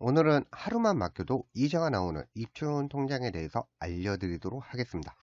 오늘은 하루만 맡겨도 이자가 나오는 입출금 통장에 대해서 알려드리도록 하겠습니다.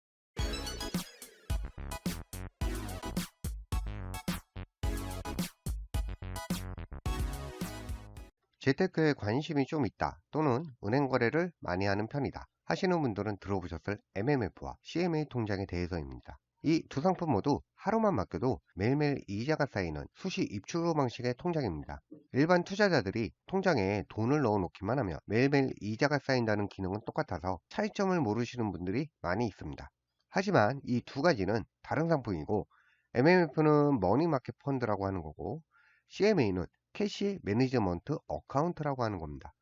재테크에 관심이 좀 있다 또는 은행 거래를 많이 하는 편이다 하시는 분들은 들어보셨을 MMF와 CMA 통장에 대해서입니다. 이 두 상품 모두 하루만 맡겨도 매일매일 이자가 쌓이는 수시 입출금 방식의 통장입니다. 일반 투자자들이 통장에 돈을 넣어놓기만 하면 매일매일 이자가 쌓인다는 기능은 똑같아서 차이점을 모르시는 분들이 많이 있습니다. 하지만 이 두 가지는 다른 상품이고, MMF는 머니마켓 펀드라고 하는 거고, CMA는 캐시 매니지먼트 어카운트라고 하는 겁니다.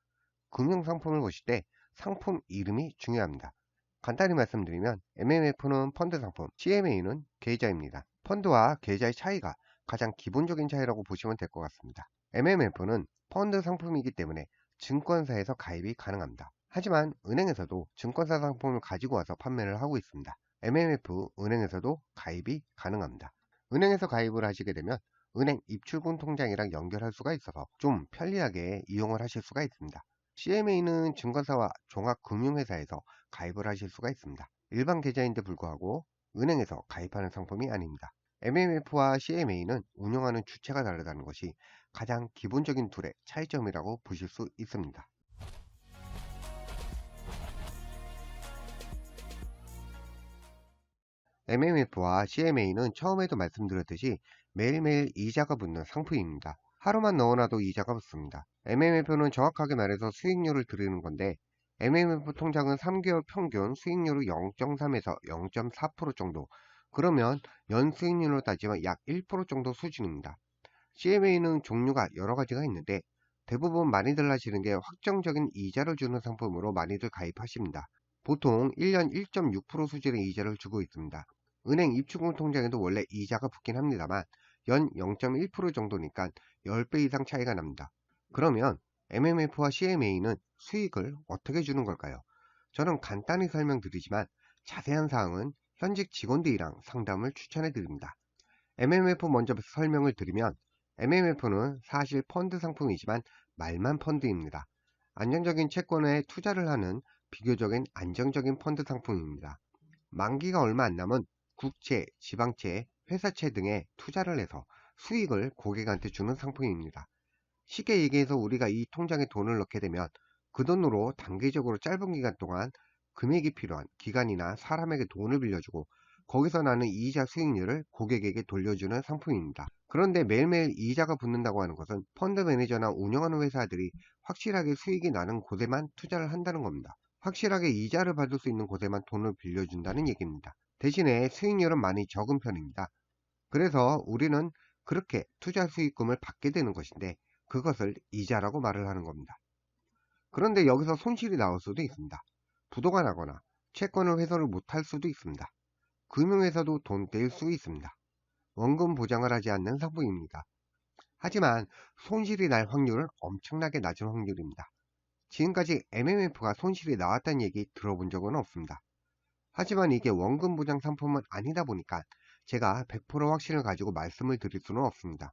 금융상품을 보실 때 상품 이름이 중요합니다. 간단히 말씀드리면 MMF는 펀드 상품, CMA는 계좌입니다. 펀드와 계좌의 차이가 가장 기본적인 차이라고 보시면 될 것 같습니다. MMF는 펀드 상품이기 때문에 증권사에서 가입이 가능합니다. 하지만 은행에서도 증권사 상품을 가지고 와서 판매를 하고 있습니다. MMF 은행에서도 가입이 가능합니다. 은행에서 가입을 하시게 되면 은행 입출금 통장이랑 연결할 수가 있어서 좀 편리하게 이용을 하실 수가 있습니다. CMA는 증권사와 종합금융회사에서 가입을 하실 수가 있습니다. 일반 계좌인데 불구하고 은행에서 가입하는 상품이 아닙니다. MMF와 CMA는 운영하는 주체가 다르다는 것이 가장 기본적인 둘의 차이점이라고 보실 수 있습니다. MMF와 CMA는 처음에도 말씀드렸듯이 매일매일 이자가 붙는 상품입니다. 하루만 넣어놔도 이자가 붙습니다. MMF는 정확하게 말해서 수익률을 드리는 건데, MMF 통장은 3개월 평균 수익률이 0.3에서 0.4% 정도, 그러면 연수익률로 따지면 약 1% 정도 수준입니다. CMA는 종류가 여러 가지가 있는데 대부분 많이들 하시는 게 확정적인 이자를 주는 상품으로 많이들 가입하십니다. 보통 1년 1.6% 수준의 이자를 주고 있습니다. 은행 입출금 통장에도 원래 이자가 붙긴 합니다만 연 0.1% 정도니까 10배 이상 차이가 납니다. 그러면 MMF와 CMA는 수익을 어떻게 주는 걸까요? 저는 간단히 설명드리지만 자세한 사항은 현직 직원들이랑 상담을 추천해 드립니다. MMF 먼저 설명을 드리면, MMF는 사실 펀드 상품이지만 말만 펀드입니다. 안정적인 채권에 투자를 하는 비교적인 안정적인 펀드 상품입니다. 만기가 얼마 안 남은 국채, 지방채, 회사채 등에 투자를 해서 수익을 고객한테 주는 상품입니다. 쉽게 얘기해서 우리가 이 통장에 돈을 넣게 되면 그 돈으로 단기적으로 짧은 기간 동안 금액이 필요한 기관이나 사람에게 돈을 빌려주고 거기서 나는 이자 수익률을 고객에게 돌려주는 상품입니다. 그런데 매일매일 이자가 붙는다고 하는 것은 펀드 매니저나 운영하는 회사들이 확실하게 수익이 나는 곳에만 투자를 한다는 겁니다. 확실하게 이자를 받을 수 있는 곳에만 돈을 빌려준다는 얘기입니다. 대신에 수익률은 많이 적은 편입니다. 그래서 우리는 그렇게 투자 수익금을 받게 되는 것인데 그것을 이자라고 말을 하는 겁니다. 그런데 여기서 손실이 나올 수도 있습니다. 부도가 나거나 채권을 회수를 못할 수도 있습니다. 금융회사도 돈 뗄 수 있습니다. 원금 보장을 하지 않는 상품입니다. 하지만 손실이 날 확률은 엄청나게 낮은 확률입니다. 지금까지 MMF가 손실이 나왔다는 얘기 들어본 적은 없습니다. 하지만 이게 원금 보장 상품은 아니다 보니까 제가 100% 확신을 가지고 말씀을 드릴 수는 없습니다.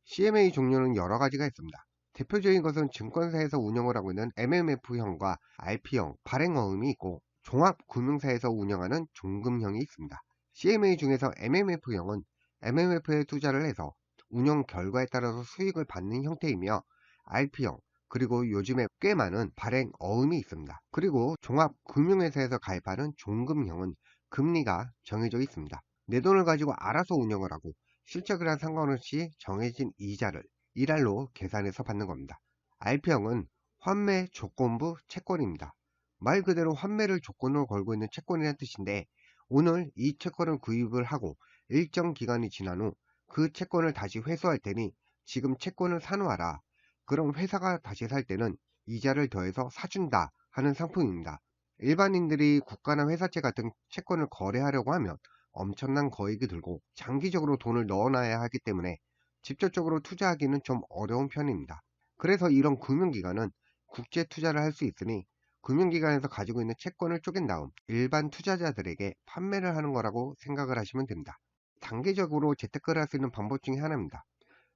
CMA 종류는 여러 가지가 있습니다. 대표적인 것은 증권사에서 운영을 하고 있는 MMF형과 RP형, 발행어음이 있고 종합금융사에서 운영하는 종금형이 있습니다. CMA 중에서 MMF형은 MMF에 투자를 해서 운영 결과에 따라서 수익을 받는 형태이며, RP형, 그리고 요즘에 꽤 많은 발행어음이 있습니다. 그리고 종합금융회사에서 가입하는 종금형은 금리가 정해져 있습니다. 내 돈을 가지고 알아서 운영을 하고 실적이랑 상관없이 정해진 이자를 일할로 계산해서 받는 겁니다. RP형은 환매 조건부 채권입니다. 말 그대로 환매를 조건으로 걸고 있는 채권이라는 뜻인데, 오늘 이 채권을 구입을 하고 일정 기간이 지난 후 그 채권을 다시 회수할 테니 지금 채권을 사놓아라. 그럼 회사가 다시 살 때는 이자를 더해서 사준다 하는 상품입니다. 일반인들이 국가나 회사채 같은 채권을 거래하려고 하면 엄청난 거액이 들고 장기적으로 돈을 넣어놔야 하기 때문에 직접적으로 투자하기는 좀 어려운 편입니다. 그래서 이런 금융기관은 국제 투자를 할 수 있으니 금융기관에서 가지고 있는 채권을 쪼갠 다음 일반 투자자들에게 판매를 하는 거라고 생각을 하시면 됩니다. 단기적으로 재테크를 할 수 있는 방법 중에 하나입니다.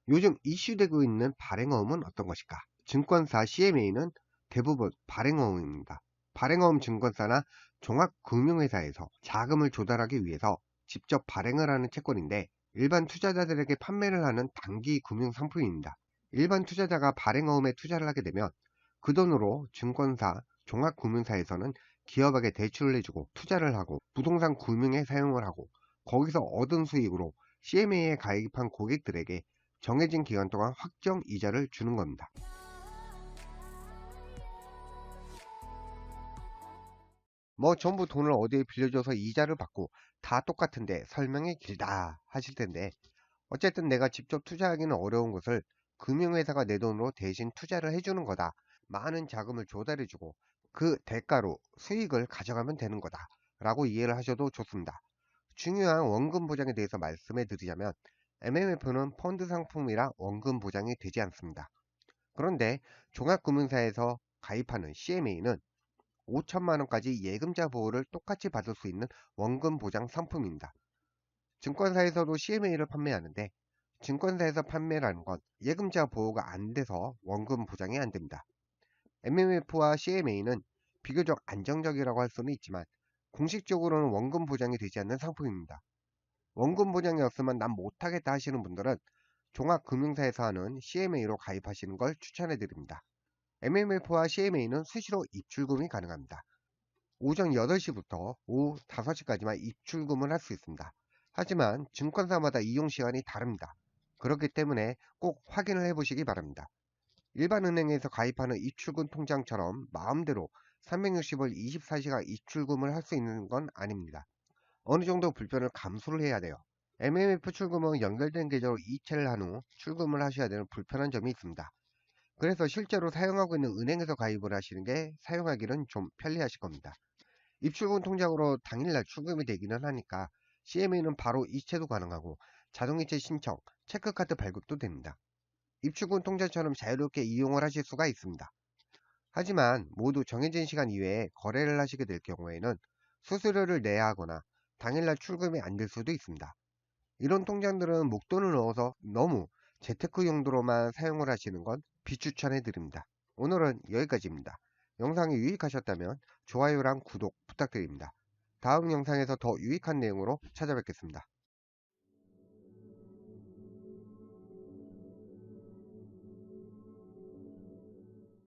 요즘 이슈되고 있는 발행어음은 어떤 것일까? 증권사 CMA는 대부분 발행어음입니다. 발행어음 증권사나 종합금융회사에서 자금을 조달하기 위해서 직접 발행을 하는 채권인데 일반 투자자들에게 판매를 하는 단기 금융 상품입니다. 일반 투자자가 발행어음에 투자를 하게 되면 그 돈으로 증권사, 종합금융사에서는 기업에게 대출을 해주고 투자를 하고 부동산 금융에 사용을 하고 거기서 얻은 수익으로 CMA에 가입한 고객들에게 정해진 기간 동안 확정 이자를 주는 겁니다. 뭐 전부 돈을 어디에 빌려줘서 이자를 받고 다 똑같은데 설명이 길다 하실 텐데 어쨌든 내가 직접 투자하기는 어려운 것을 금융회사가 내 돈으로 대신 투자를 해주는 거다. 많은 자금을 조달해주고 그 대가로 수익을 가져가면 되는 거다. 라고 이해를 하셔도 좋습니다. 중요한 원금 보장에 대해서 말씀해 드리자면 MMF는 펀드 상품이라 원금 보장이 되지 않습니다. 그런데 종합금융사에서 가입하는 CMA는 5천만 원까지 예금자 보호를 똑같이 받을 수 있는 원금 보장 상품입니다. 증권사에서도 CMA를 판매하는데 증권사에서 판매라는 건 예금자 보호가 안 돼서 원금 보장이 안 됩니다. MMF와 CMA는 비교적 안정적이라고 할 수는 있지만 공식적으로는 원금 보장이 되지 않는 상품입니다. 원금 보장이 없으면 난 못하겠다 하시는 분들은 종합금융사에서 하는 CMA로 가입하시는 걸 추천해 드립니다. MMF와 CMA는 수시로 입출금이 가능합니다. 오전 8시부터 오후 5시까지만 입출금을 할 수 있습니다. 하지만 증권사마다 이용 시간이 다릅니다. 그렇기 때문에 꼭 확인을 해보시기 바랍니다. 일반 은행에서 가입하는 입출금 통장처럼 마음대로 360일 24시간 입출금을 할 수 있는 건 아닙니다. 어느 정도 불편을 감수를 해야 돼요. MMF 출금은 연결된 계좌로 이체를 한 후 출금을 하셔야 되는 불편한 점이 있습니다. 그래서 실제로 사용하고 있는 은행에서 가입을 하시는 게 사용하기는 좀 편리하실 겁니다. 입출금 통장으로 당일날 출금이 되기는 하니까 CMA는 바로 이체도 가능하고 자동이체 신청, 체크카드 발급도 됩니다. 입출금 통장처럼 자유롭게 이용을 하실 수가 있습니다. 하지만 모두 정해진 시간 이외에 거래를 하시게 될 경우에는 수수료를 내야 하거나 당일날 출금이 안 될 수도 있습니다. 이런 통장들은 목돈을 넣어서 너무 재테크 용도로만 사용을 하시는 건 비추천해 드립니다. 오늘은 여기까지입니다. 영상이 유익하셨다면 좋아요랑 구독 부탁드립니다. 다음 영상에서 더 유익한 내용으로 찾아뵙겠습니다.